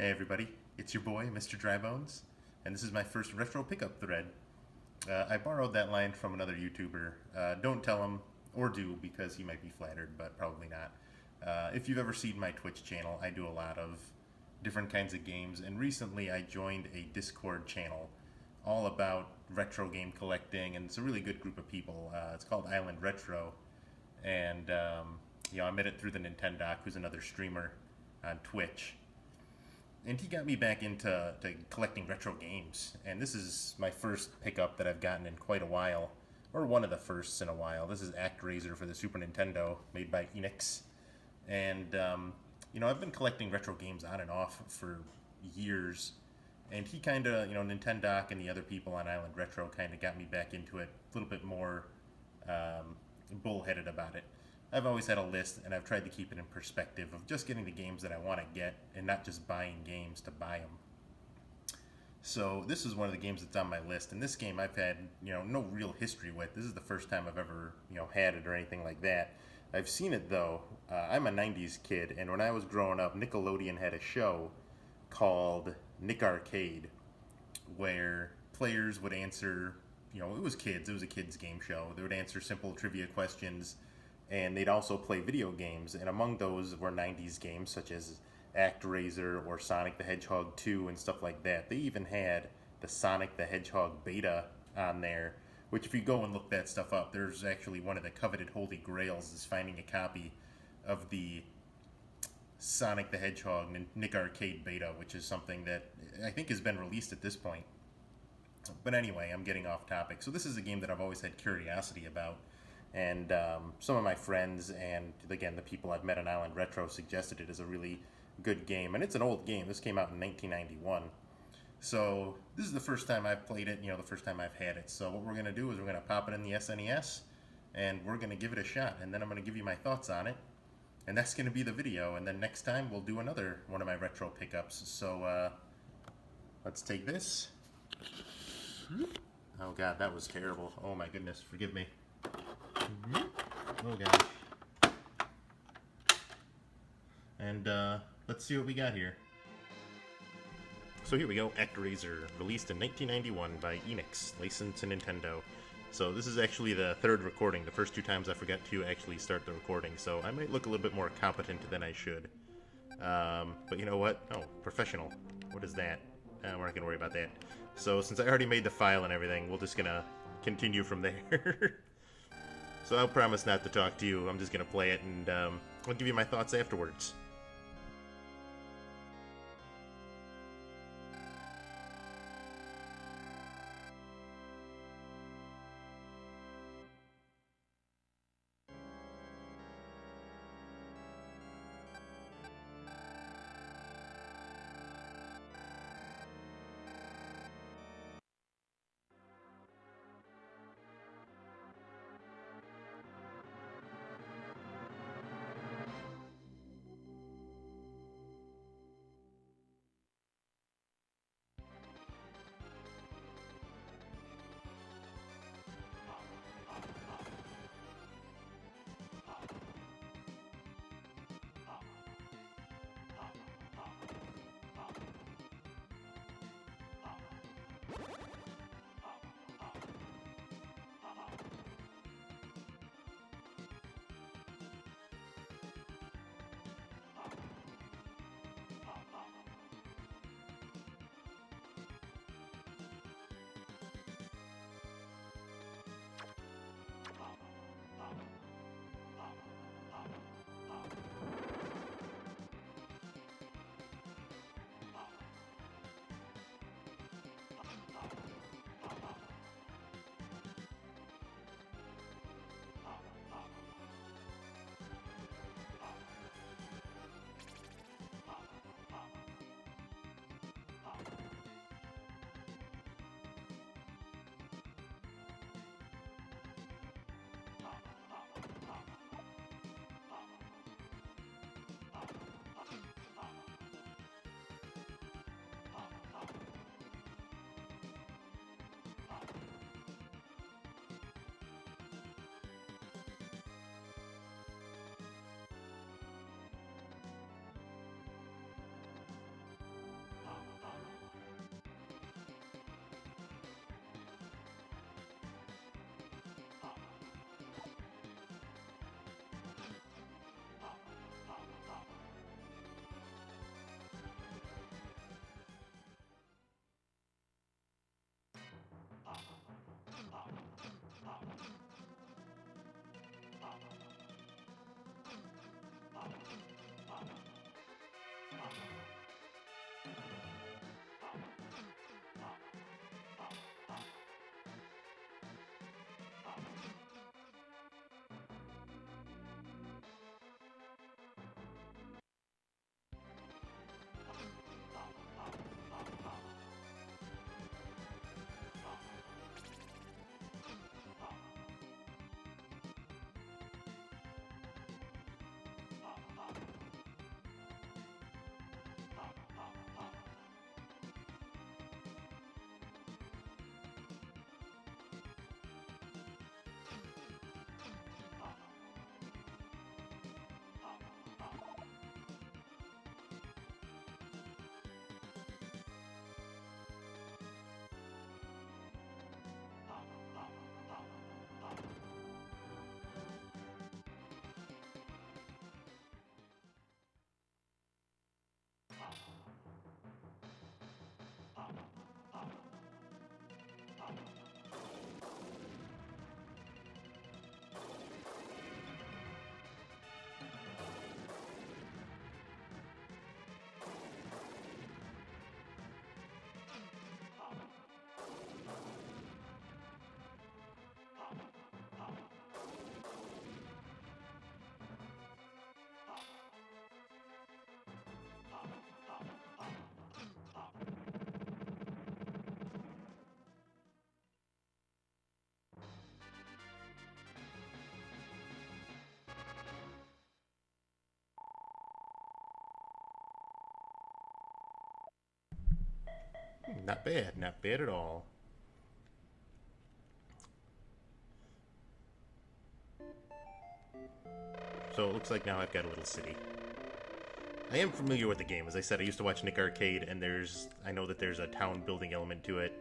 Hey everybody, it's your boy, Mr. Drybones, and this is my first retro pickup thread. I borrowed that line from another YouTuber. Don't tell him, or do, because he might be flattered, but probably not. If you've ever seen my Twitch channel, I do a lot of different kinds of games, and recently I joined a Discord channel all about retro game collecting, and it's a really good group of people. It's called Island Retro, and I met it through the Nintendoc, who's another streamer on Twitch, and he got me back into collecting retro games. And this is my first pickup that I've gotten in quite a while, or one of the firsts in a while. This is Actraiser for the Super Nintendo, made by Enix. And I've been collecting retro games on and off for years. And he kind of, Nintendoc and the other people on Island Retro kind of got me back into it a little bit more bullheaded about it. I've always had a list, and I've tried to keep it in perspective of just getting the games that I want to get and not just buying games to buy them. So this is one of the games that's on my list, and this game I've had, no real history with. This is the first time I've ever, had it or anything like that. I've seen it though. I'm a 90s kid, and when I was growing up, Nickelodeon had a show called Nick Arcade, where players would answer, it was kids, it was a kids game show. They would answer simple trivia questions, and they'd also play video games, and among those were 90s games such as Actraiser or Sonic the Hedgehog 2 and stuff like that. They even had the Sonic the Hedgehog beta on there, which if you go and look that stuff up, there's actually one of the coveted holy grails is finding a copy of the Sonic the Hedgehog Nick Arcade beta, which is something that I think has been released at this point. But anyway, I'm getting off topic. So this is a game that I've always had curiosity about, and some of my friends and, again, the people I've met on Island Retro suggested it as a really good game. And it's an old game. This came out in 1991. So this is the first time I've played it, the first time I've had it. So what we're going to do is we're going to pop it in the SNES, and we're going to give it a shot. And then I'm going to give you my thoughts on it. And that's going to be the video. And then next time we'll do another one of my retro pickups. So let's take this. Oh god, that was terrible. Oh my goodness, forgive me. Oh gosh. And let's see what we got here. So here we go, Actraiser, released in 1991 by Enix, licensed to Nintendo. So this is actually the third recording. The first two times I forgot to actually start the recording, so I might look a little bit more competent than I should. But you know what? Oh, professional. What is that? We're not going to worry about that. So since I already made the file and everything, we're just going to continue from there. So I'll promise not to talk to you. I'm just going to play it, and I'll give you my thoughts afterwards. Not bad, not bad at all. So it looks like now I've got a little city. I am familiar with the game. As I said, I used to watch Nick Arcade, and I know that there's a town building element to it.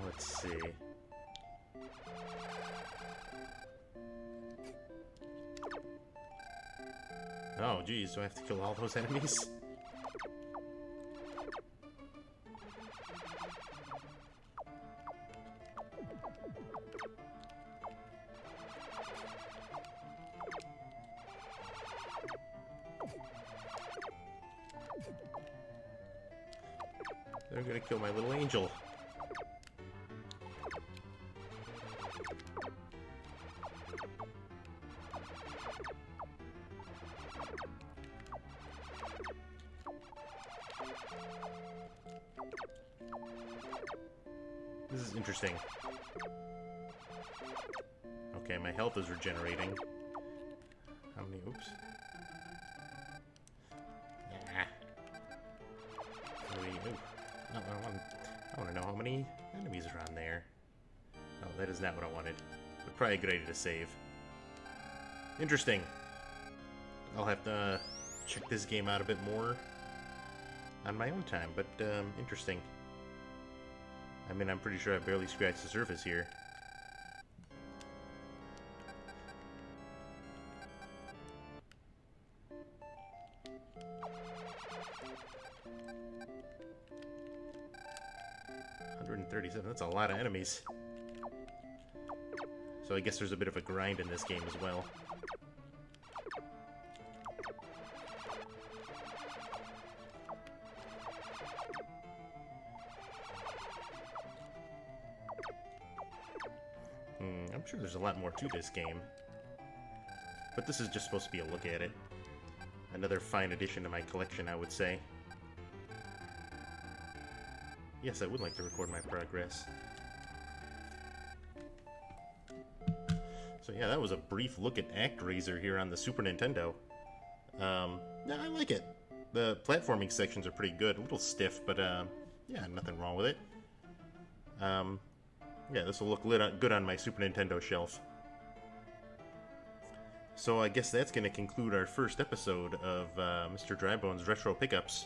Let's see. Oh, geez, do I have to kill all those enemies? They're gonna kill my little angel. This is interesting. Okay, my health is regenerating. How many? Oops. Nah. No, I want to know how many enemies are on there. Oh, that is not what I wanted. But probably a good idea to save. Interesting. I'll have to check this game out a bit more on my own time, but interesting. I mean, I'm pretty sure I barely scratched the surface here. $137, that's a lot of enemies. So I guess there's a bit of a grind in this game as well. I'm sure there's a lot more to this game. But this is just supposed to be a look at it. Another fine addition to my collection, I would say. Yes, I would like to record my progress. So yeah, that was a brief look at Actraiser here on the Super Nintendo. Yeah, I like it. The platforming sections are pretty good. A little stiff, but yeah, nothing wrong with it. Yeah, this will look good on my Super Nintendo shelf. So I guess that's going to conclude our first episode of Mr. Drybone's Retro Pickups,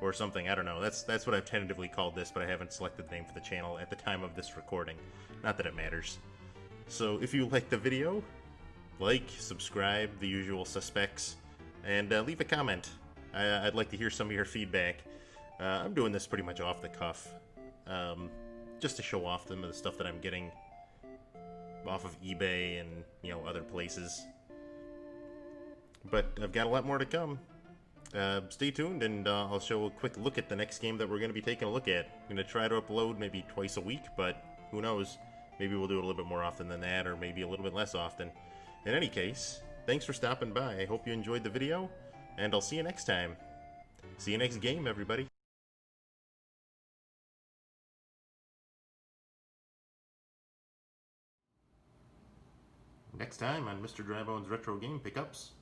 or something, I don't know. That's what I've tentatively called this, but I haven't selected the name for the channel at the time of this recording. Not that it matters. So if you liked the video, like, subscribe, the usual suspects, and leave a comment. I'd like to hear some of your feedback. I'm doing this pretty much off the cuff. Just to show off some of the stuff that I'm getting off of eBay and, you know, other places. But I've got a lot more to come. Stay tuned, and I'll show a quick look at the next game that we're going to be taking a look at. I'm going to try to upload maybe twice a week, but who knows? Maybe we'll do it a little bit more often than that, or maybe a little bit less often. In any case, thanks for stopping by. I hope you enjoyed the video, and I'll see you next time. See you next game, everybody. Next time on Mr. Drybone's Retro Game Pickups.